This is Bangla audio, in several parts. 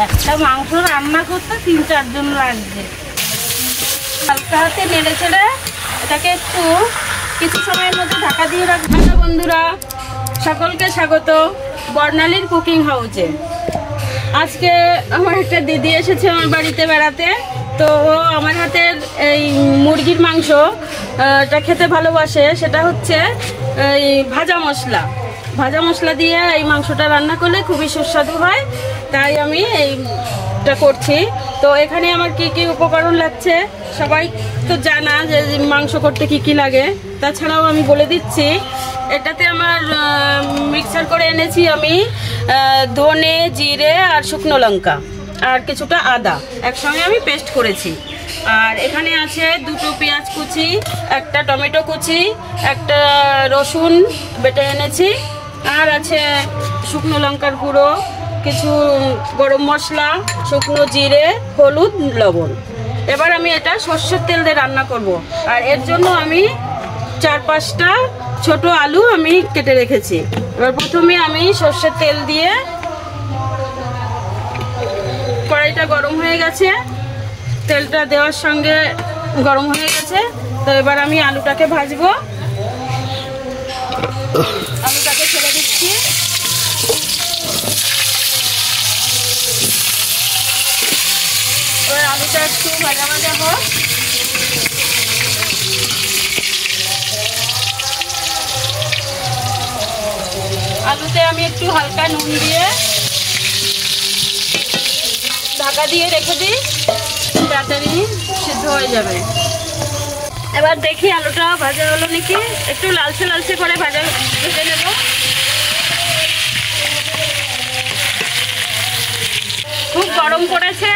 একটা মাংস রান্না করতে ৩-৪ জন লাগবে। হালকা হাতে নেড়ে চেড়ে এটাকে একটু কিছু সময়ের মধ্যে ঢাকা দিয়ে রাখবো। বন্ধুরা, সকলকে স্বাগত বর্ণালীর কুকিং হাউসে। আজকে আমার একটা দিদি এসেছে আমার বাড়িতে বেড়াতে, তো ও আমার হাতের এই মুরগির মাংসটা খেতে ভালোবাসে। সেটা হচ্ছে এই ভাজা মশলা দিয়ে এই মাংসটা রান্না করলে খুবই সুস্বাদু হয়, তাই আমি এইটা করছি। তো এখানে আমার কি কি উপকরণ লাগছে সবাই তো জানা, যে মাংস করতে কি কি লাগে। তাছাড়াও আমি বলে দিচ্ছি, এটাতে আমার মিক্সার করে এনেছি আমি ধনে, জিরে আর শুকনো লঙ্কা আর কিছুটা আদা একসঙ্গে আমি পেস্ট করেছি। আর এখানে আছে 2টো পেঁয়াজ কুচি, একটা টমেটো কুচি, একটা রসুন বেটে এনেছি, আর আছে শুকনো লঙ্কার গুঁড়ো, কিছু গরম মশলা, শুকনো জিরে, হলুদ, লবণ। এবার আমি এটা সর্ষের তেল দিয়ে রান্না করব। আর এর জন্য আমি 4-5টা ছোট আলু আমি কেটে রেখেছি। এবার প্রথমে আমি সর্ষের তেল দিয়ে, কড়াইটা গরম হয়ে গেছে, তেলটা দেওয়ার সঙ্গে গরম হয়ে গেছে। তো এবার আমি আলুটাকে ভাজবো। আলুটাকে ছেড়ে দিচ্ছি। এবার আলুটা একটু ভাজা ভাজা হোক। আলুতে আমি একটু হালকা নুন দিয়ে ঢাকা দিয়ে রেখে দিই, তাড়াতাড়ি সিদ্ধ হয়ে যাবে। এবার দেখি আলুটা ভাজা হলো নাকি, একটু লালচে লালচে করে ভেজে নেব। খুব গরম পড়েছে,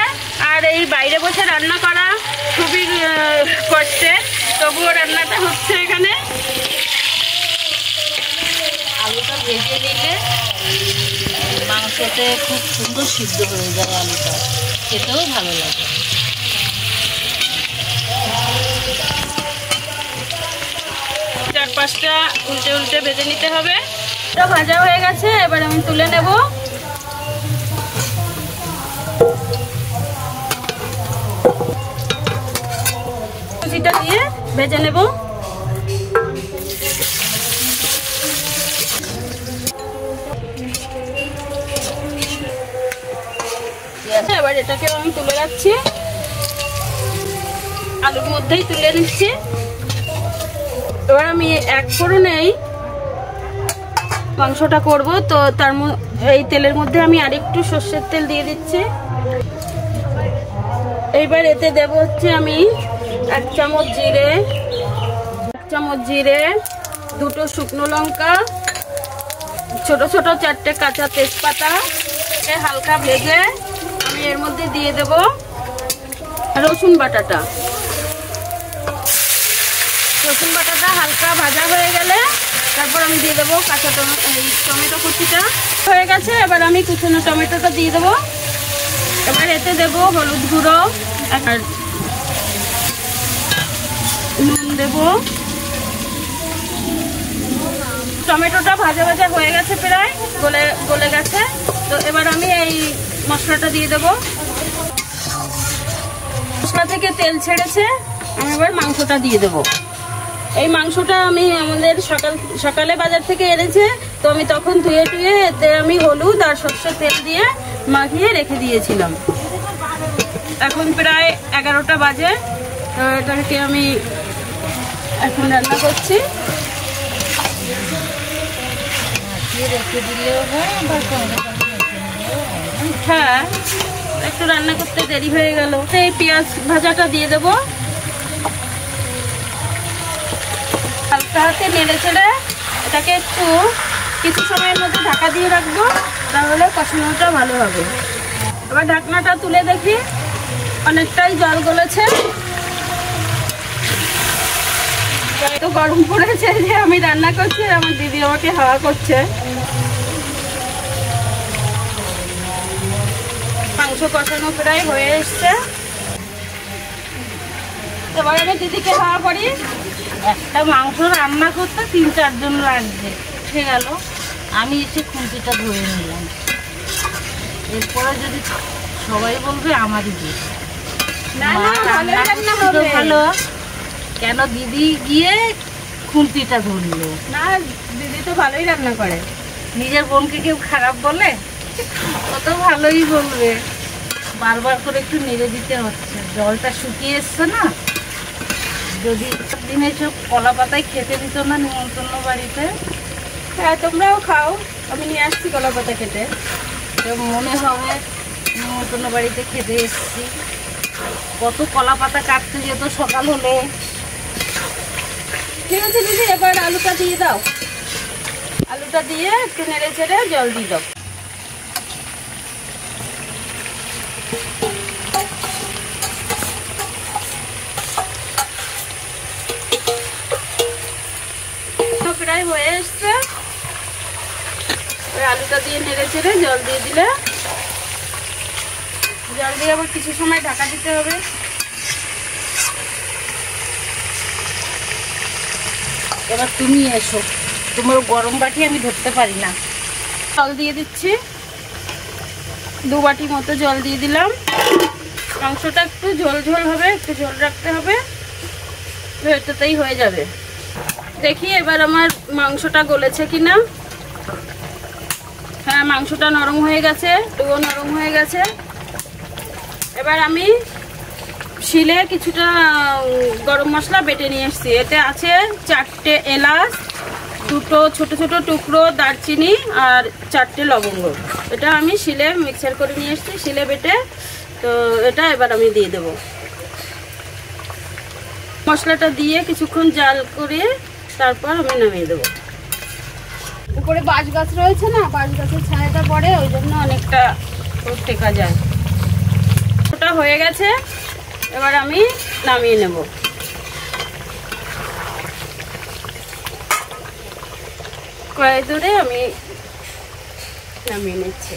আর এই বাইরে বসে রান্না করা খুবই কষ্টের, তবুও রান্নাটা হচ্ছে এখানে। আলুটা ভেজে নিলে মাংসতে খুব সুন্দর সিদ্ধ হয়ে যায়, আলুটা খেতেও ভালো লাগে। 4-5টা উল্টে উল্টে ভেজে নিতে হবে। এটা ভাজা হয়ে গেছে, এবার আমি তুলে নেব। কুচিটা দিয়ে ভেজে নেব। এবার এটাকে আমি তুলে রাখছি, আলুর মধ্যেই তুলে নিচ্ছি। এবার আমি এক ফোড়নেই মাংসটা করব, তো এই তেলের মধ্যে আমি আরেকটু সর্ষের তেল দিয়ে দিচ্ছি। এইবার এতে দেব হচ্ছে আমি 1 চামচ জিরে, 2টো শুকনো লঙ্কা, ছোট ছোট 4টে কাঁচা তেজপাতা। হালকা ভেজে আমি এর মধ্যে দিয়ে দেব রসুন বাটাটা। রসুন বাটাটা হালকা ভাজা হয়ে গেলে তারপর আমি দিয়ে দেবো কাঁচা টমেটো কুচিটা হয়ে গেছে। এবার আমি কুচনো টমেটোটা দিয়ে দেবো। এবার এতে দেবো হলুদ গুঁড়ো আর নুন দেবো। টমেটোটা ভাজা ভাজা হয়ে গেছে, প্রায় গলে গেছে। তো এবার আমি এই মশলাটা দিয়ে দেবো। মশলা থেকে তেল ছেড়েছে, আমি এবার মাংসটা দিয়ে দেবো। এই মাংসটা আমি আমাদের সকালে বাজার থেকে এনেছে, তো আমি তখন ধুয়ে এতে আমি হলুদ আর সর্ষের তেল দিয়ে মাখিয়ে রেখে দিয়েছিলাম। এখন প্রায় 11টা বাজে, তো এটাকে আমি এখন রান্না করছি। হ্যাঁ, একটু রান্না করতে দেরি হয়ে গেল। এই পেঁয়াজ ভাজাটা দিয়ে দেবো। হালকা হাতে নেড়ে চেড়ে এটাকে একটু কিছু সময়ের মধ্যে ঢাকা দিয়ে রাখবো, তাহলে কষানোটা ভালো হবে। এবার ঢাকনাটা তুলে দেখি, অনেকটাই জল গলেছে। তো গরম পড়েছে যে আমি রান্না করছি, আমার দিদি আমাকে হাওয়া করছে। মাংস কষানো প্রায় হয়ে এসছে। এবার আমি দিদিকে হাওয়া করি। একটা মাংস রান্না করতে 3-4 জন লাগবে। ঠিক গেল, আমি এসে খুঁটিটা ধরে নিলাম। এরপরে যদি সবাই বলবে আমারই দিদি। না মা না, ভালো রান্না রান্না করতে তো হবে। ভালো, কেন দিদি গিয়ে খুন্তিটা ধরলো? না, দিদি তো ভালোই রান্না করে। নিজের বোনকে কেউ খারাপ বলে? ও তো ভালোই বলবে। বারবার করে একটু নেড়ে দিতে হচ্ছে, জলটা শুকিয়ে এসছে না। যদি দিনে সব কলা পাতায় খেতে দিত না নিমন্ত্রণ বাড়িতে, হ্যাঁ, তোমরাও খাও, আমি নিয়ে আসছি কলা পাতা কেটে। তো মনে হবে নিমন্ত্রণ বাড়িতে খেতে এসেছি। কত কলা পাতা কাটতে যেত সকাল হলে। ঠিক আছে দিদি, এবার আলুটা দিয়ে দাও। আলুটা দিয়ে একটু নেড়ে চেড়ে জল দিয়ে দাও। প্রায় হয়ে এসছে, আলুটা দিয়ে নেড়ে চেড়ে জল দিয়ে দিলে, জল দিয়ে আবার কিছু সময় ঢাকা দিতে হবে। এবার তুমি এসো, তোমার গরম বাটি আমি ধরতে পারি না। জল দিয়ে দিচ্ছি, 2 বাটি মতো জল দিয়ে দিলাম। মাংসটা একটু ঝোল ঝোল হবে, একটু ঝোল রাখতে হবে, এটাতেই হয়ে যাবে। দেখি এবার আমার মাংসটা গলেছে কিনা। হ্যাঁ, মাংসটা নরম হয়ে গেছে, একটুও নরম হয়ে গেছে। এবার আমি শিলে কিছুটা গরম মশলা বেটে নিয়ে এসেছি। এতে আছে 4টে এলাচ, 2টো ছোট ছোট টুকরো দারচিনি আর 4টে লবঙ্গ। এটা আমি শিলে মিক্সার করে নিয়ে এসেছি, শিলে বেটে। তো এটা এবার আমি দিয়ে দেব। মশলাটা দিয়ে কিছুক্ষণ জাল করে তারপর আমি নামিয়ে দেবো। উপরে বাঁশ গাছ রয়েছে না, বাঁশ গাছের ছায়াটা পড়ে, ওই জন্য অনেকটা টেকা যায়। ওটা হয়ে গেছে, এবার আমি নামিয়ে নেব। কড়াই ধরে আমি নামিয়ে নিচ্ছি।